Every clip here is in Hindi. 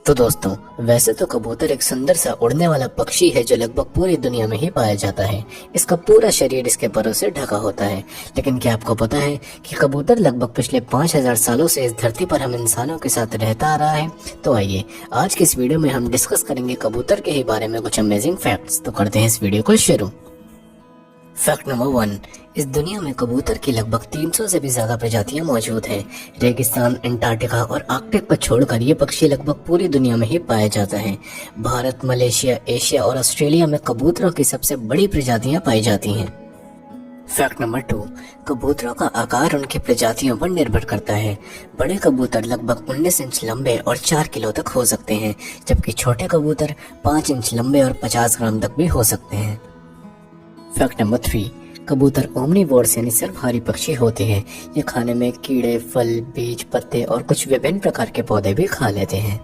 तो दोस्तों, वैसे तो कबूतर एक सुंदर सा उड़ने वाला पक्षी है जो लगभग पूरी दुनिया में ही पाया जाता है। इसका पूरा शरीर इसके परों से ढका होता है। लेकिन क्या आपको पता है कि कबूतर लगभग पिछले 5000 सालों से इस धरती पर हम इंसानों के साथ रहता आ रहा है। तो आइए आज की इस वीडियो में हम डिस्कस करेंगे कबूतर के ही बारे में कुछ अमेजिंग फैक्ट्स। तो करते हैं इस वीडियो को शुरू। फैक्ट नंबर 1, इस दुनिया में कबूतर की लगभग 300 से भी ज्यादा प्रजातियां मौजूद हैं। रेगिस्तान, अंटार्कटिका और आर्कटिक को छोड़कर ये पक्षी लगभग पूरी दुनिया में ही पाया जाता है। भारत, मलेशिया, एशिया और ऑस्ट्रेलिया में कबूतरों की सबसे बड़ी प्रजातियां पाई जाती हैं। फैक्ट नंबर 2, कबूतरों का आकार उनकी प्रजातियों पर निर्भर करता है। बड़े कबूतर लगभग 19 इंच लंबे और 4 किलो तक हो सकते हैं, जबकि छोटे कबूतर 5 इंच लंबे और 50 ग्राम तक भी हो सकते हैं। फैक्ट नंबर 3, कबूतर ओमनीवोर्स यानी सर्वहारी पक्षी होते हैं। ये खाने में कीड़े, फल, बीज, पत्ते और कुछ विभिन्न प्रकार के पौधे भी खा लेते हैं।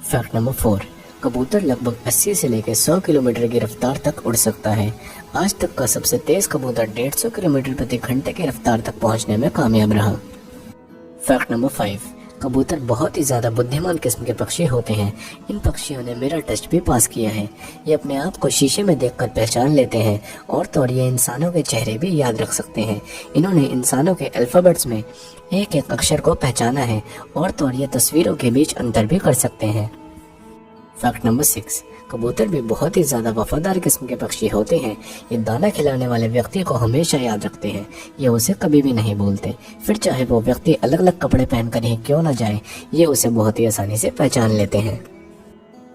फैक्ट नंबर 4, कबूतर लगभग 80 से लेकर 100 किलोमीटर की रफ्तार तक उड़ सकता है। आज तक का सबसे तेज कबूतर 150 किलोमीटर प्रति घंटे की रफ्तार तक पहुंचने में कामयाब रहा। फैक्ट नंबर 5, कबूतर बहुत ही ज्यादा बुद्धिमान किस्म के पक्षी होते हैं। इन पक्षियों ने मिरर टेस्ट भी पास किया है। ये अपने आप को शीशे में देखकर पहचान लेते हैं और तो और ये इंसानों के चेहरे भी याद रख सकते हैं। इन्होंने इंसानों के अल्फाबेट्स में एक एक अक्षर को पहचाना है और तो और ये तस्वीरों के बीच अंतर भी कर सकते हैं। फैक्ट नंबर 6, कबूतर भी बहुत ही ज्यादा वफादार किस्म के पक्षी होते हैं। ये दाना खिलाने वाले व्यक्ति को हमेशा याद रखते हैं। ये उसे कभी भी नहीं भूलते। फिर चाहे वो व्यक्ति अलग अलग कपड़े पहनकर ही क्यों न जाए, ये उसे बहुत ही आसानी से पहचान लेते हैं।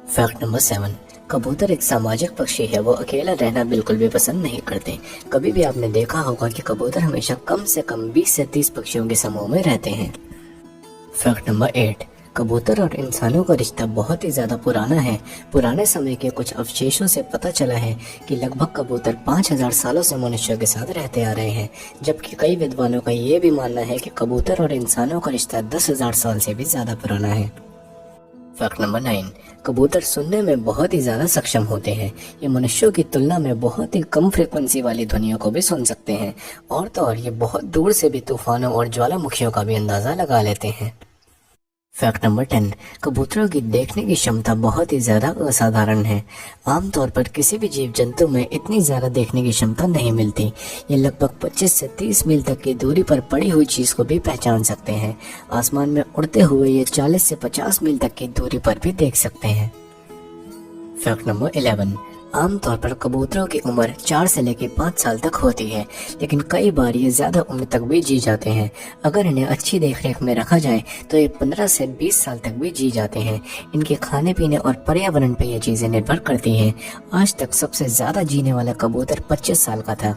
फैक्ट नंबर 7, कबूतर एक सामाजिक पक्षी है। वो अकेला रहना बिल्कुल भी पसंद नहीं करते। कभी भी आपने देखा होगा कि कबूतर हमेशा कम से कम 20 से 30 पक्षियों के समूह में रहते हैं। फैक्ट नंबर 8, कबूतर और इंसानों का रिश्ता बहुत ही ज्यादा पुराना है। पुराने समय के कुछ अवशेषों से पता चला है कि लगभग कबूतर 5000 सालों से मनुष्यों के साथ रहते आ रहे हैं, जबकि कई विद्वानों का ये भी मानना है कि कबूतर और इंसानों का रिश्ता 10,000 साल से भी ज्यादा पुराना है। फैक्ट नंबर 9, कबूतर सुनने में बहुत ही ज्यादा सक्षम होते हैं। ये मनुष्यों की तुलना में बहुत ही कम फ्रीक्वेंसी वाली ध्वनियों को भी सुन सकते हैं और तो और ये बहुत दूर से भी तूफानों और ज्वालामुखियों का भी अंदाजा लगा लेते हैं। फैक्ट नंबर 10, कबूतरों की देखने की क्षमता बहुत ही ज्यादा असाधारण है। आमतौर पर किसी भी जीव जंतु में इतनी ज्यादा देखने की क्षमता नहीं मिलती। ये लगभग 25 से 30 मील तक की दूरी पर पड़ी हुई चीज को भी पहचान सकते हैं। आसमान में उड़ते हुए ये 40 से 50 मील तक की दूरी पर भी देख सकते हैं। फैक्ट नंबर 11, आमतौर पर कबूतरों की उम्र 4 से लेकर 5 साल तक होती है, लेकिन कई बार ये ज्यादा उम्र तक भी जी जाते हैं। अगर इन्हें अच्छी देखरेख में रखा जाए तो ये 15 से 20 साल तक भी जी जाते हैं। इनके खाने पीने और पर्यावरण पर ये चीजें निर्भर करती हैं। आज तक सबसे ज्यादा जीने वाला कबूतर 25 साल का था।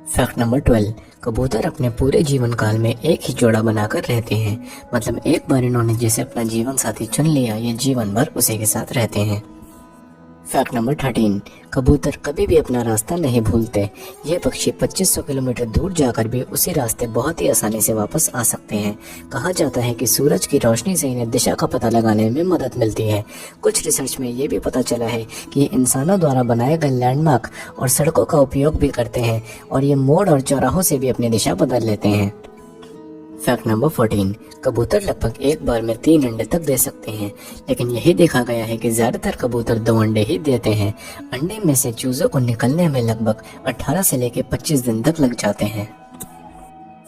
फैक्ट नंबर 12, कबूतर अपने पूरे जीवन काल में एक ही जोड़ा बनाकर रहते हैं। मतलब एक बार इन्होंने जिसे अपना जीवन साथी चुन लिया, ये जीवन भर उसी के साथ रहते हैं। फैक्ट नंबर 13, कबूतर कभी भी अपना रास्ता नहीं भूलते। ये पक्षी 2500 किलोमीटर दूर जाकर भी उसी रास्ते बहुत ही आसानी से वापस आ सकते हैं। कहा जाता है कि सूरज की रोशनी से इन्हें दिशा का पता लगाने में मदद मिलती है। कुछ रिसर्च में ये भी पता चला है कि ये इंसानों द्वारा बनाए गए लैंडमार्क और सड़कों का उपयोग भी करते हैं और ये मोड़ और चौराहों से भी अपनी दिशा बदल लेते हैं। फैक्ट नंबर 14, कबूतर लगभग एक बार में 3 अंडे तक दे सकते हैं, लेकिन यही देखा गया है कि ज्यादातर कबूतर 2 अंडे ही देते हैं। अंडे में से चूजों को निकलने में लगभग 18 से लेकर 25 दिन तक लग जाते हैं।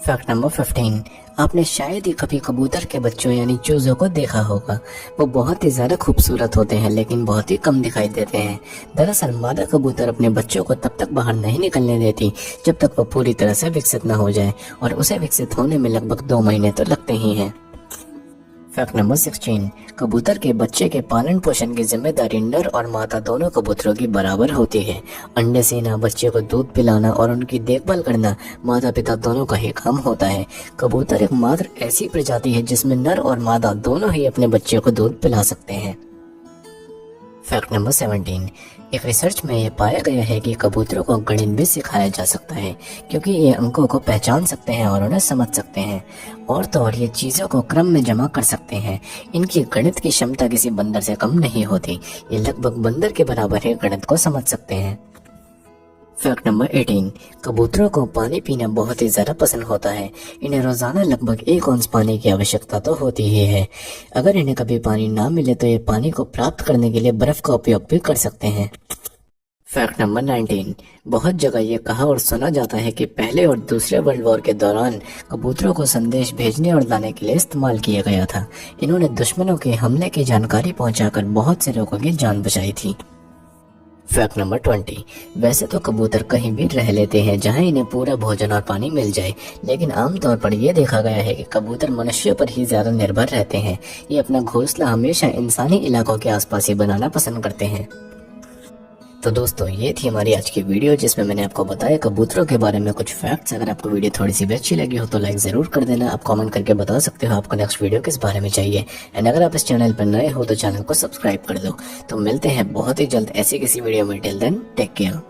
फैक्ट नंबर 15, आपने शायद ही कभी कबूतर के बच्चों यानी चूजों को देखा होगा। वो बहुत ही ज्यादा खूबसूरत होते हैं, लेकिन बहुत ही कम दिखाई देते हैं। दरअसल मादा कबूतर अपने बच्चों को तब तक बाहर नहीं निकलने देती जब तक वो पूरी तरह से विकसित न हो जाए, और उसे विकसित होने में लगभग 2 महीने तो लगते ही हैं। फैक्ट नंबर 16, कबूतर के बच्चे के पालन पोषण की जिम्मेदारी नर और मादा दोनों कबूतरों की बराबर होती है। अंडे सेना, बच्चे को दूध पिलाना और उनकी देखभाल करना माता पिता दोनों का ही काम होता है। कबूतर एकमात्र ऐसी प्रजाति है जिसमें नर और मादा दोनों ही अपने बच्चे को दूध पिला सकते हैं। फैक्ट नंबर 17, एक रिसर्च में ये पाया गया है कि कबूतरों को गणित भी सिखाया जा सकता है, क्योंकि ये अंकों को पहचान सकते हैं और उन्हें समझ सकते हैं और तो और ये चीजों को क्रम में जमा कर सकते हैं। इनकी गणित की क्षमता किसी बंदर से कम नहीं होती। ये लगभग बंदर के बराबर ही गणित को समझ सकते हैं। Fact number 18। कबूतरों को पानी पीना बहुत ही ज़्यादा पसंद होता है। इन्हें रोज़ाना लगभग 1 औंस पानी की आवश्यकता तो होती ही है। अगर इन्हें कभी पानी ना मिले तो ये पानी को प्राप्त करने के लिए बर्फ़ का उपयोग भी कर सकते हैं। Fact number 19। बहुत जगह ये कहा और सुना जाता है कि पहले और दूसरे वर्ल्ड वॉर के दौरान कबूतरों को संदेश भेजने और लाने के लिए इस्तेमाल किया गया था। इन्होंने दुश्मनों के हमले की जानकारी पहुंचाकर बहुत से लोगों की जान बचाई थी। Fact number 20। वैसे तो कबूतर कहीं भी रह लेते हैं जहां इन्हें पूरा भोजन और पानी मिल जाए, लेकिन आमतौर पर यह देखा गया है कि कबूतर मनुष्य पर ही ज्यादा निर्भर रहते हैं। ये अपना घोंसला हमेशा इंसानी इलाकों के आसपास ही बनाना पसंद करते हैं। तो दोस्तों, ये थी हमारी आज की वीडियो जिसमें मैंने आपको बताया कबूतरों के बारे में कुछ फैक्ट्स। अगर आपको वीडियो थोड़ी सी भी अच्छी लगी हो तो लाइक ज़रूर कर देना। आप कमेंट करके बता सकते हो आपको नेक्स्ट वीडियो किस बारे में चाहिए। एंड अगर आप इस चैनल पर नए हो तो चैनल को सब्सक्राइब कर दो। तो मिलते हैं बहुत ही जल्द ऐसी किसी वीडियो में। Till then take care.